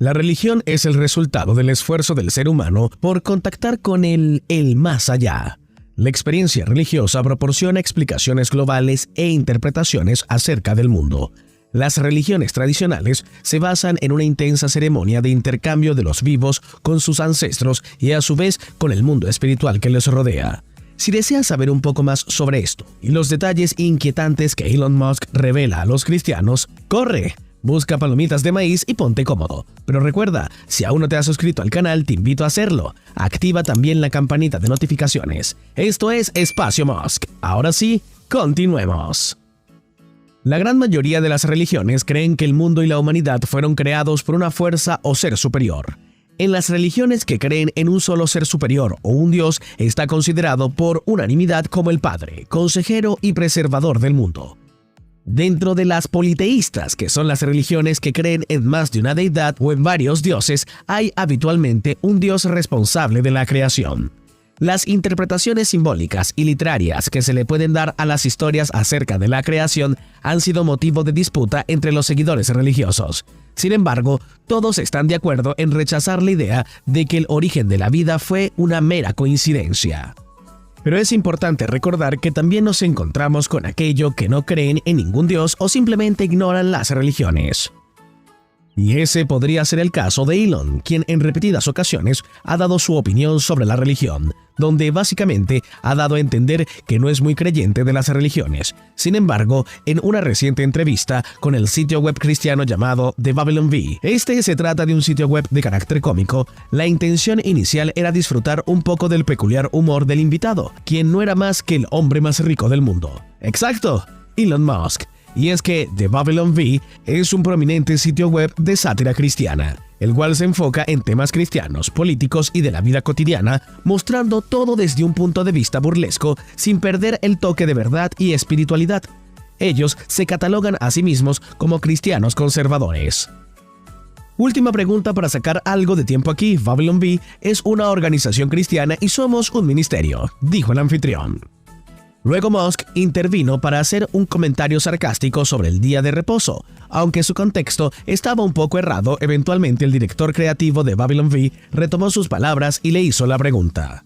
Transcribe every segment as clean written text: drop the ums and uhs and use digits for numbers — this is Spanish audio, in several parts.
La religión es el resultado del esfuerzo del ser humano por contactar con el más allá. La experiencia religiosa proporciona explicaciones globales e interpretaciones acerca del mundo. Las religiones tradicionales se basan en una intensa ceremonia de intercambio de los vivos con sus ancestros y a su vez con el mundo espiritual que les rodea. Si deseas saber un poco más sobre esto y los detalles inquietantes que Elon Musk revela a los cristianos, ¡corre! Busca palomitas de maíz y ponte cómodo. Pero recuerda, si aún no te has suscrito al canal, te invito a hacerlo. Activa también la campanita de notificaciones. Esto es Espacio Musk. Ahora sí, continuemos. La gran mayoría de las religiones creen que el mundo y la humanidad fueron creados por una fuerza o ser superior. En las religiones que creen en un solo ser superior o un Dios, está considerado por unanimidad como el Padre, consejero y preservador del mundo. Dentro de las politeístas, que son las religiones que creen en más de una deidad o en varios dioses, hay habitualmente un dios responsable de la creación. Las interpretaciones simbólicas y literarias que se le pueden dar a las historias acerca de la creación han sido motivo de disputa entre los seguidores religiosos. Sin embargo, todos están de acuerdo en rechazar la idea de que el origen de la vida fue una mera coincidencia. Pero es importante recordar que también nos encontramos con aquellos que no creen en ningún dios o simplemente ignoran las religiones. Y ese podría ser el caso de Elon, quien en repetidas ocasiones ha dado su opinión sobre la religión, donde básicamente ha dado a entender que no es muy creyente de las religiones. Sin embargo, en una reciente entrevista con el sitio web cristiano llamado The Babylon Bee, se trata de un sitio web de carácter cómico, la intención inicial era disfrutar un poco del peculiar humor del invitado, quien no era más que el hombre más rico del mundo. ¡Exacto! Elon Musk. Y es que The Babylon Bee es un prominente sitio web de sátira cristiana, el cual se enfoca en temas cristianos, políticos y de la vida cotidiana, mostrando todo desde un punto de vista burlesco, sin perder el toque de verdad y espiritualidad. Ellos se catalogan a sí mismos como cristianos conservadores. Última pregunta para sacar algo de tiempo aquí. Babylon Bee es una organización cristiana y somos un ministerio, dijo el anfitrión. Luego Musk intervino para hacer un comentario sarcástico sobre el día de reposo. Aunque su contexto estaba un poco errado, eventualmente el director creativo de Babylon Bee retomó sus palabras y le hizo la pregunta.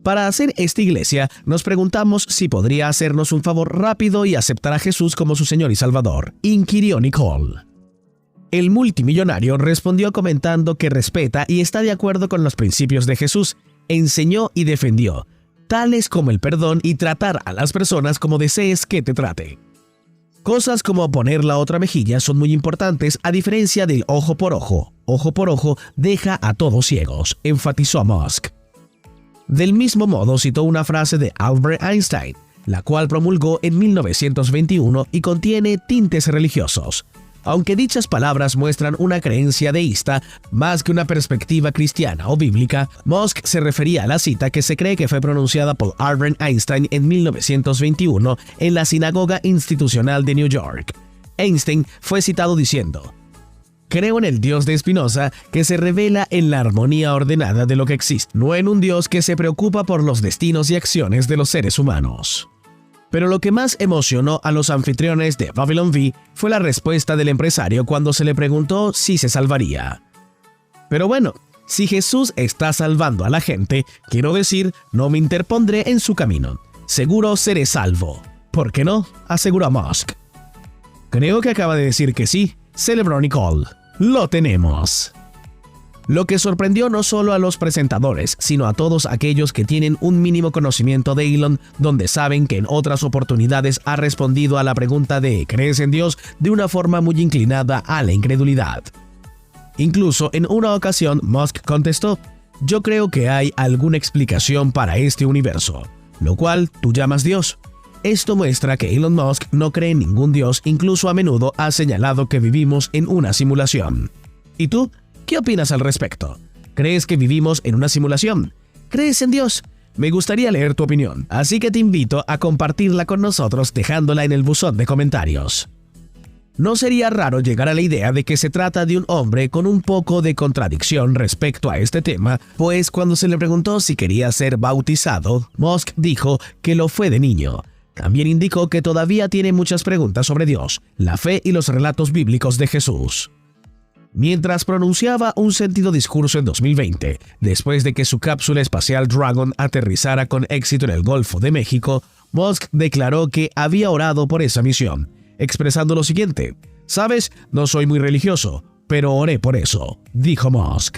Para hacer esta iglesia, nos preguntamos si podría hacernos un favor rápido y aceptar a Jesús como su Señor y Salvador, inquirió Nicole. El multimillonario respondió comentando que respeta y está de acuerdo con los principios de Jesús, enseñó y defendió, tales como el perdón y tratar a las personas como desees que te trate. Cosas como poner la otra mejilla son muy importantes a diferencia del ojo por ojo. Ojo por ojo deja a todos ciegos, enfatizó Musk. Del mismo modo citó una frase de Albert Einstein, la cual promulgó en 1921 y contiene tintes religiosos. Aunque dichas palabras muestran una creencia deísta más que una perspectiva cristiana o bíblica, Musk se refería a la cita que se cree que fue pronunciada por Albert Einstein en 1921 en la Sinagoga Institucional de New York. Einstein fue citado diciendo: «Creo en el Dios de Spinoza que se revela en la armonía ordenada de lo que existe, no en un Dios que se preocupa por los destinos y acciones de los seres humanos». Pero lo que más emocionó a los anfitriones de Babylon Bee fue la respuesta del empresario cuando se le preguntó si se salvaría. Pero bueno, si Jesús está salvando a la gente, quiero decir, no me interpondré en su camino. Seguro seré salvo. ¿Por qué no?, aseguró Musk. Creo que acaba de decir que sí, celebró Nicole. Lo tenemos. Lo que sorprendió no solo a los presentadores, sino a todos aquellos que tienen un mínimo conocimiento de Elon, donde saben que en otras oportunidades ha respondido a la pregunta de ¿crees en Dios?, de una forma muy inclinada a la incredulidad. Incluso en una ocasión Musk contestó: «Yo creo que hay alguna explicación para este universo, lo cual tú llamas Dios». Esto muestra que Elon Musk no cree en ningún Dios, incluso a menudo ha señalado que vivimos en una simulación. ¿Y tú? ¿Qué opinas al respecto? ¿Crees que vivimos en una simulación? ¿Crees en Dios? Me gustaría leer tu opinión, así que te invito a compartirla con nosotros dejándola en el buzón de comentarios. No sería raro llegar a la idea de que se trata de un hombre con un poco de contradicción respecto a este tema, pues cuando se le preguntó si quería ser bautizado, Musk dijo que lo fue de niño. También indicó que todavía tiene muchas preguntas sobre Dios, la fe y los relatos bíblicos de Jesús. Mientras pronunciaba un sentido discurso en 2020, después de que su cápsula espacial Dragon aterrizara con éxito en el Golfo de México, Musk declaró que había orado por esa misión, expresando lo siguiente: «Sabes, no soy muy religioso, pero oré por eso», dijo Musk.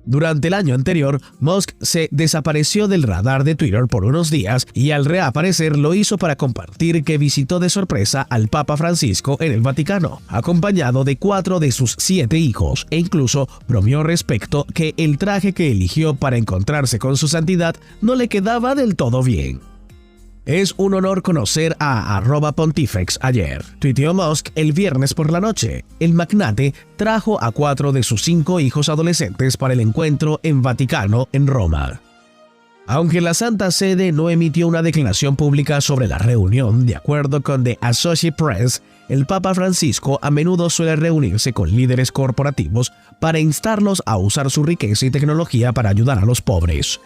Durante el año anterior, Musk se desapareció del radar de Twitter por unos días y al reaparecer lo hizo para compartir que visitó de sorpresa al Papa Francisco en el Vaticano, acompañado de 4 de sus 7 hijos, e incluso bromeó respecto que el traje que eligió para encontrarse con su santidad no le quedaba del todo bien. «Es un honor conocer a @Pontifex ayer», tuiteó Musk el viernes por la noche. El magnate trajo a 4 de sus 5 hijos adolescentes para el encuentro en Vaticano, en Roma. Aunque la Santa Sede no emitió una declaración pública sobre la reunión, de acuerdo con The Associated Press, el Papa Francisco a menudo suele reunirse con líderes corporativos para instarlos a usar su riqueza y tecnología para ayudar a los pobres.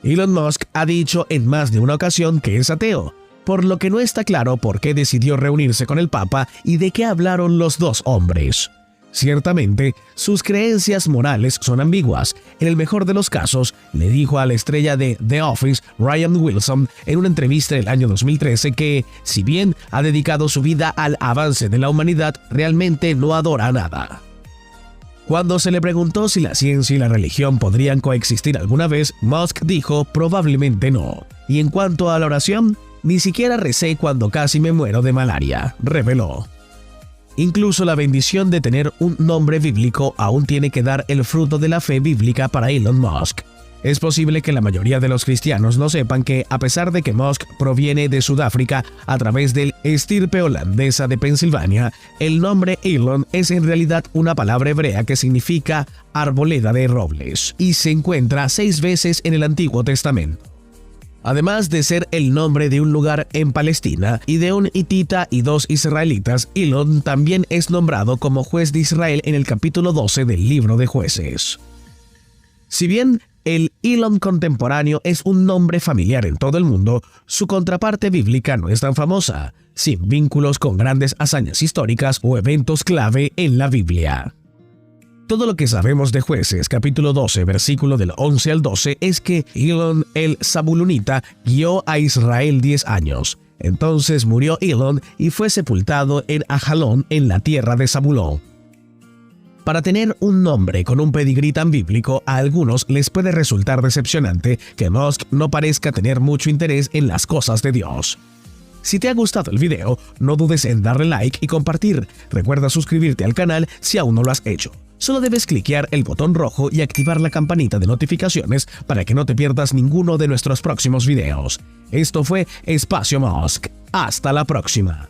Elon Musk ha dicho en más de una ocasión que es ateo, por lo que no está claro por qué decidió reunirse con el Papa y de qué hablaron los dos hombres. Ciertamente, sus creencias morales son ambiguas. En el mejor de los casos, le dijo a la estrella de The Office, Ryan Wilson, en una entrevista del año 2013 que, si bien ha dedicado su vida al avance de la humanidad, realmente no adora nada. Cuando se le preguntó si la ciencia y la religión podrían coexistir alguna vez, Musk dijo probablemente no. Y en cuanto a la oración, ni siquiera recé cuando casi me muero de malaria, reveló. Incluso la bendición de tener un nombre bíblico aún tiene que dar el fruto de la fe bíblica para Elon Musk. Es posible que la mayoría de los cristianos no sepan que, a pesar de que Musk proviene de Sudáfrica a través del estirpe holandesa de Pensilvania, el nombre Elon es en realidad una palabra hebrea que significa arboleda de robles y se encuentra 6 veces en el Antiguo Testamento. Además de ser el nombre de un lugar en Palestina y de un hitita y 2 israelitas, Elon también es nombrado como juez de Israel en el capítulo 12 del libro de Jueces. Si bien el Elon contemporáneo es un nombre familiar en todo el mundo, su contraparte bíblica no es tan famosa, sin vínculos con grandes hazañas históricas o eventos clave en la Biblia. Todo lo que sabemos de Jueces, capítulo 12, versículo del 11 al 12, es que Elon el Zabulonita guió a Israel 10 años. Entonces murió Elon y fue sepultado en Ajalón, en la tierra de Zabulón. Para tener un nombre con un pedigrí tan bíblico, a algunos les puede resultar decepcionante que Musk no parezca tener mucho interés en las cosas de Dios. Si te ha gustado el video, no dudes en darle like y compartir. Recuerda suscribirte al canal si aún no lo has hecho. Solo debes cliquear el botón rojo y activar la campanita de notificaciones para que no te pierdas ninguno de nuestros próximos videos. Esto fue Espacio Musk. Hasta la próxima.